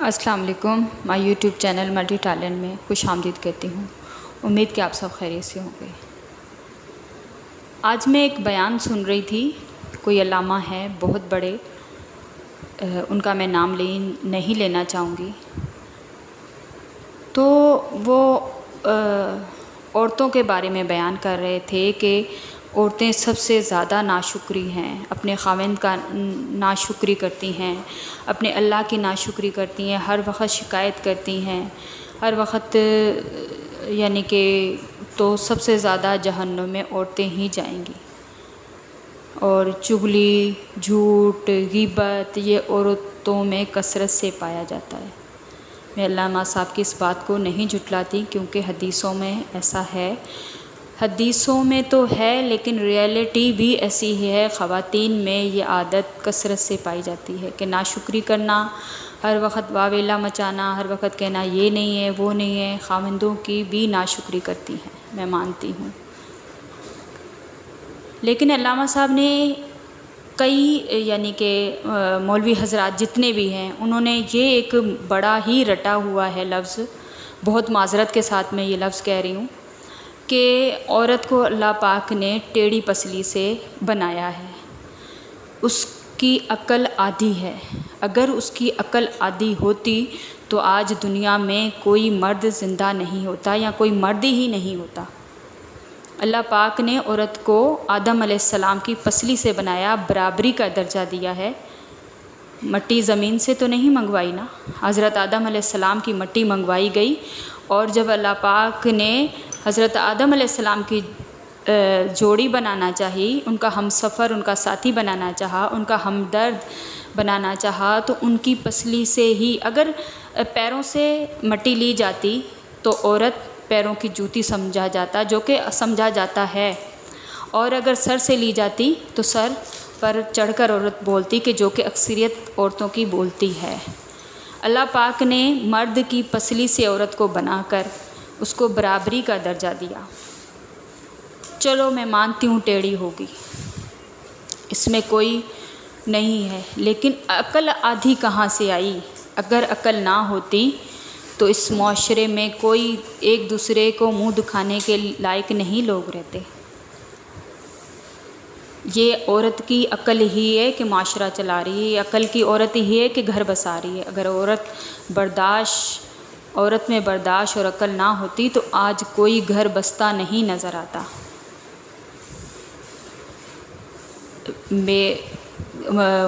السلام علیکم. میں یوٹیوب چینل ملٹی ٹیلنٹ میں خوش آمدید کہتی ہوں. امید کہ آپ سب خیریت سے ہوں گے. آج میں ایک بیان سن رہی تھی. کوئی علامہ ہے بہت بڑے، ان کا میں نام نہیں لینا چاہوں گی. تو وہ عورتوں کے بارے میں بیان کر رہے تھے کہ عورتیں سب سے زیادہ ناشکری ہیں، اپنے خاوند کا ناشکری کرتی ہیں، اپنے اللہ کی ناشکری کرتی ہیں، ہر وقت شکایت کرتی ہیں، ہر وقت یعنی کہ تو سب سے زیادہ جہنم میں عورتیں ہی جائیں گی. اور چغلی، جھوٹ، غیبت یہ عورتوں میں کثرت سے پایا جاتا ہے. میں علامہ صاحب کی اس بات کو نہیں جھٹلاتی کیونکہ حدیثوں میں ایسا ہے، حدیثوں میں تو ہے لیکن ریئلٹی بھی ایسی ہی ہے. خواتین میں یہ عادت کثرت سے پائی جاتی ہے کہ ناشکری کرنا، ہر وقت واویلا مچانا، ہر وقت کہنا یہ نہیں ہے وہ نہیں ہے. خاوندوں کی بھی ناشکری کرتی ہیں، میں مانتی ہوں. لیکن علامہ صاحب نے کئی یعنی کہ مولوی حضرات جتنے بھی ہیں انہوں نے یہ ایک بڑا ہی رٹا ہوا ہے لفظ، بہت معذرت کے ساتھ میں یہ لفظ کہہ رہی ہوں کہ عورت کو اللہ پاک نے ٹیڑھی پسلی سے بنایا ہے. اس کی عقل آدھی ہے. اگر اس کی عقل آدھی ہوتی تو آج دنیا میں کوئی مرد زندہ نہیں ہوتا یا کوئی مرد ہی نہیں ہوتا. اللہ پاک نے عورت کو آدم علیہ السلام کی پسلی سے بنایا، برابری کا درجہ دیا ہے. مٹی زمین سے تو نہیں منگوائی نا، حضرت آدم علیہ السلام کی مٹی منگوائی گئی. اور جب اللہ پاک نے حضرت آدم علیہ السلام کی جوڑی بنانا چاہی، ان کا ہم سفر، ان کا ساتھی بنانا چاہا، ان کا ہمدرد بنانا چاہا، تو ان کی پسلی سے ہی اگر پیروں سے مٹی لی جاتی تو عورت پیروں کی جوتی سمجھا جاتا، جو کہ سمجھا جاتا ہے. اور اگر سر سے لی جاتی تو سر پر چڑھ کر عورت بولتی، کہ جو کہ اکثریت عورتوں کی بولتی ہے. اللہ پاک نے مرد کی پسلی سے عورت کو بنا کر اس کو برابری کا درجہ دیا. چلو میں مانتی ہوں ٹیڑھی ہوگی، اس میں کوئی نہیں ہے، لیکن عقل آدھی کہاں سے آئی؟ اگر عقل نہ ہوتی تو اس معاشرے میں کوئی ایک دوسرے کو منہ دکھانے کے لائق نہیں لوگ رہتے. یہ عورت کی عقل ہی ہے کہ معاشرہ چلا رہی ہے، عقل کی عورت ہی ہے کہ گھر بسا رہی ہے. اگر عورت میں برداشت اور عقل نہ ہوتی تو آج کوئی گھر بستا نہیں نظر آتا.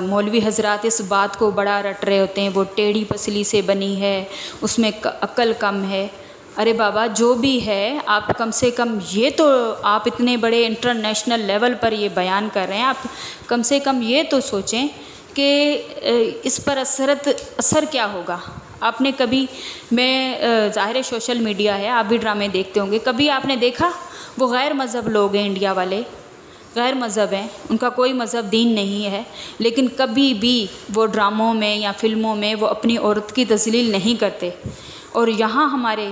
مولوی حضرات اس بات کو بڑا رٹ رہے ہوتے ہیں، وہ ٹیڑھی پسلی سے بنی ہے، اس میں عقل کم ہے. ارے بابا جو بھی ہے، آپ کم سے کم یہ تو، آپ اتنے بڑے انٹرنیشنل لیول پر یہ بیان کر رہے ہیں، آپ کم سے کم یہ تو سوچیں کہ اس پر اثر کیا ہوگا. آپ نے کبھی، میں ظاہر سوشل میڈیا ہے، آپ بھی ڈرامے دیکھتے ہوں گے، کبھی آپ نے دیکھا وہ غیر مذہب لوگ ہیں، انڈیا والے غیر مذہب ہیں، ان کا کوئی مذہب دین نہیں ہے، لیکن کبھی بھی وہ ڈراموں میں یا فلموں میں وہ اپنی عورت کی تذلیل نہیں کرتے. اور یہاں ہمارے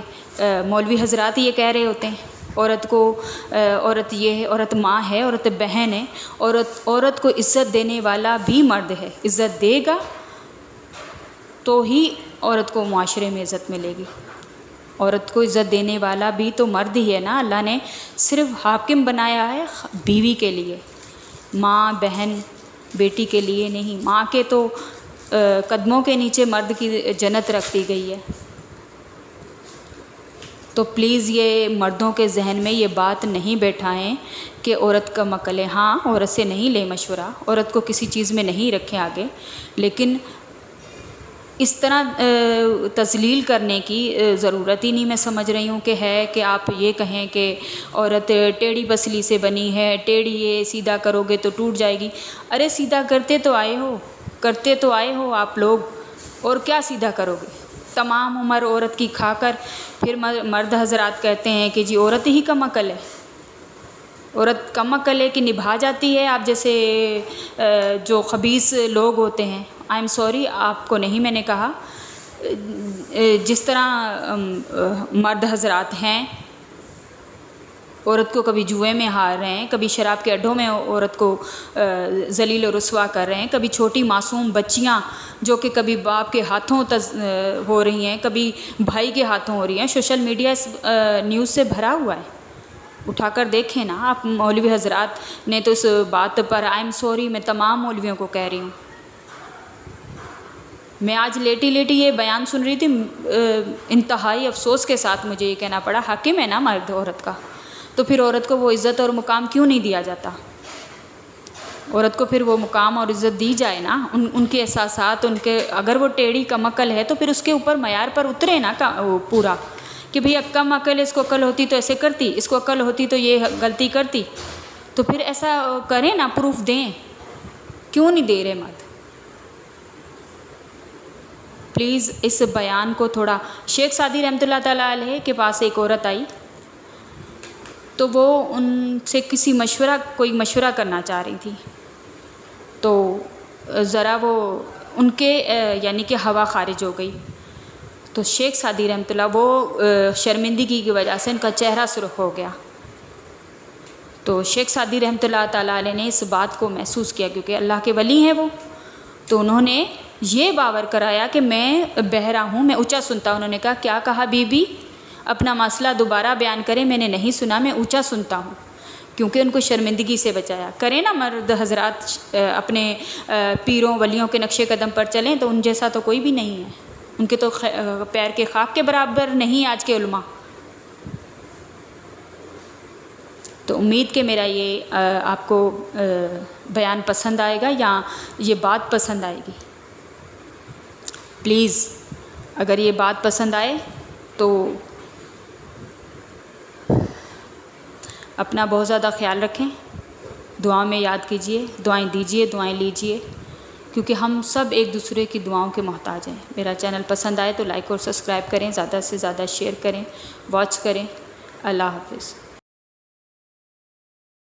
مولوی حضرات یہ کہہ رہے ہوتے ہیں عورت کو، عورت یہ ہے، عورت ماں ہے، عورت بہن ہے، عورت کو عزت دینے والا بھی مرد ہے. عزت دے گا تو ہی عورت کو معاشرے میں عزت ملے گی. عورت کو عزت دینے والا بھی تو مرد ہی ہے نا. اللہ نے صرف حاکم بنایا ہے بیوی کے لیے، ماں، بہن، بیٹی کے لیے نہیں. ماں کے تو قدموں کے نیچے مرد کی جنت رکھ دی گئی ہے. تو پلیز یہ مردوں کے ذہن میں یہ بات نہیں بیٹھائیں کہ عورت کم عقل ہے. ہاں، عورت سے نہیں لے مشورہ، عورت کو کسی چیز میں نہیں رکھیں آگے، لیکن اس طرح تذلیل کرنے کی ضرورت ہی نہیں میں سمجھ رہی ہوں کہ ہے کہ آپ یہ کہیں کہ عورت ٹیڑھی پسلی سے بنی ہے، ٹیڑھی ہے، سیدھا کرو گے تو ٹوٹ جائے گی. ارے سیدھا کرتے تو آئے ہو آپ لوگ، اور کیا سیدھا کرو گے؟ تمام عمر عورت کی کھا کر پھر مرد حضرات کہتے ہیں کہ جی عورت ہی کم عقل ہے. عورت کم عقل ہے کہ نبھا جاتی ہے. آپ جیسے جو خبیث لوگ ہوتے ہیں، آئی ایم سوری، آپ کو نہیں میں نے کہا، جس طرح مرد حضرات ہیں عورت کو کبھی جوئے میں ہار رہے ہیں، کبھی شراب کے اڈوں میں عورت کو ذلیل و رسوا کر رہے ہیں، کبھی چھوٹی معصوم بچیاں جو کہ کبھی باپ کے ہاتھوں ہو رہی ہیں، کبھی بھائی کے ہاتھوں ہو رہی ہیں۔ سوشل میڈیا اس نیوز سے بھرا ہوا ہے، اٹھا کر دیکھیں نا آپ۔ مولوی حضرات نے تو اس بات پر آئی ایم سوری میں تمام مولویوں کو کہہ رہی ہوں۔ میں آج لیٹی لیٹی یہ بیان سن رہی تھی، انتہائی افسوس کے ساتھ مجھے یہ کہنا پڑا، حاکم ہے نا مرد عورت کا، تو پھر عورت کو وہ عزت اور مقام کیوں نہیں دیا جاتا؟ عورت کو پھر وہ مقام اور عزت دی جائے نا، ان کے احساسات، ان کے اگر وہ ٹیڑھی کم عقل ہے تو پھر اس کے اوپر معیار پر اترے نا پورا، کہ بھئی اب کم عقل ہے، اس کو عقل ہوتی تو ایسے کرتی، اس کو عقل ہوتی تو یہ غلطی کرتی، تو پھر ایسا کریں نا، پروف دیں، کیوں نہیں دے رہے مرد؟ پلیز اس بیان کو تھوڑا، شیخ سعدی رحمۃ اللہ تعالیٰ علیہ کے پاس ایک عورت آئی تو وہ ان سے کوئی مشورہ کرنا چاہ رہی تھی، تو ذرا وہ ان کے یعنی کہ ہوا خارج ہو گئی، تو شیخ سعدی رحمۃ اللہ وہ شرمندگی کی وجہ سے ان کا چہرہ سرخ ہو گیا، تو شیخ سعدی رحمۃ اللہ تعالیٰ علیہ نے اس بات کو محسوس کیا، کیونکہ اللہ کے ولی ہیں وہ، تو انہوں نے یہ باور کرایا کہ میں بہرا ہوں، میں اونچا سنتا ہوں۔ انہوں نے کہا کیا کہا بی بی؟ اپنا مسئلہ دوبارہ بیان کریں، میں نے نہیں سنا، میں اونچا سنتا ہوں، کیونکہ ان کو شرمندگی سے بچایا۔ کریں نا مرد حضرات اپنے پیروں ولیوں کے نقش قدم پر چلیں، تو ان جیسا تو کوئی بھی نہیں ہے، ان کے تو پیر کے خاک کے برابر نہیں آج کے علماء۔ تو امید کہ میرا یہ آپ کو بیان پسند آئے گا یا یہ بات پسند آئے گی۔ پلیز اگر یہ بات پسند آئے تو اپنا بہت زیادہ خیال رکھیں، دعا میں یاد کیجئے، دعائیں دیجئے، دعائیں لیجئے، کیونکہ ہم سب ایک دوسرے کی دعاؤں کے محتاج ہیں۔ میرا چینل پسند آئے تو لائک اور سبسکرائب کریں، زیادہ سے زیادہ شیئر کریں، واچ کریں۔ اللہ حافظ۔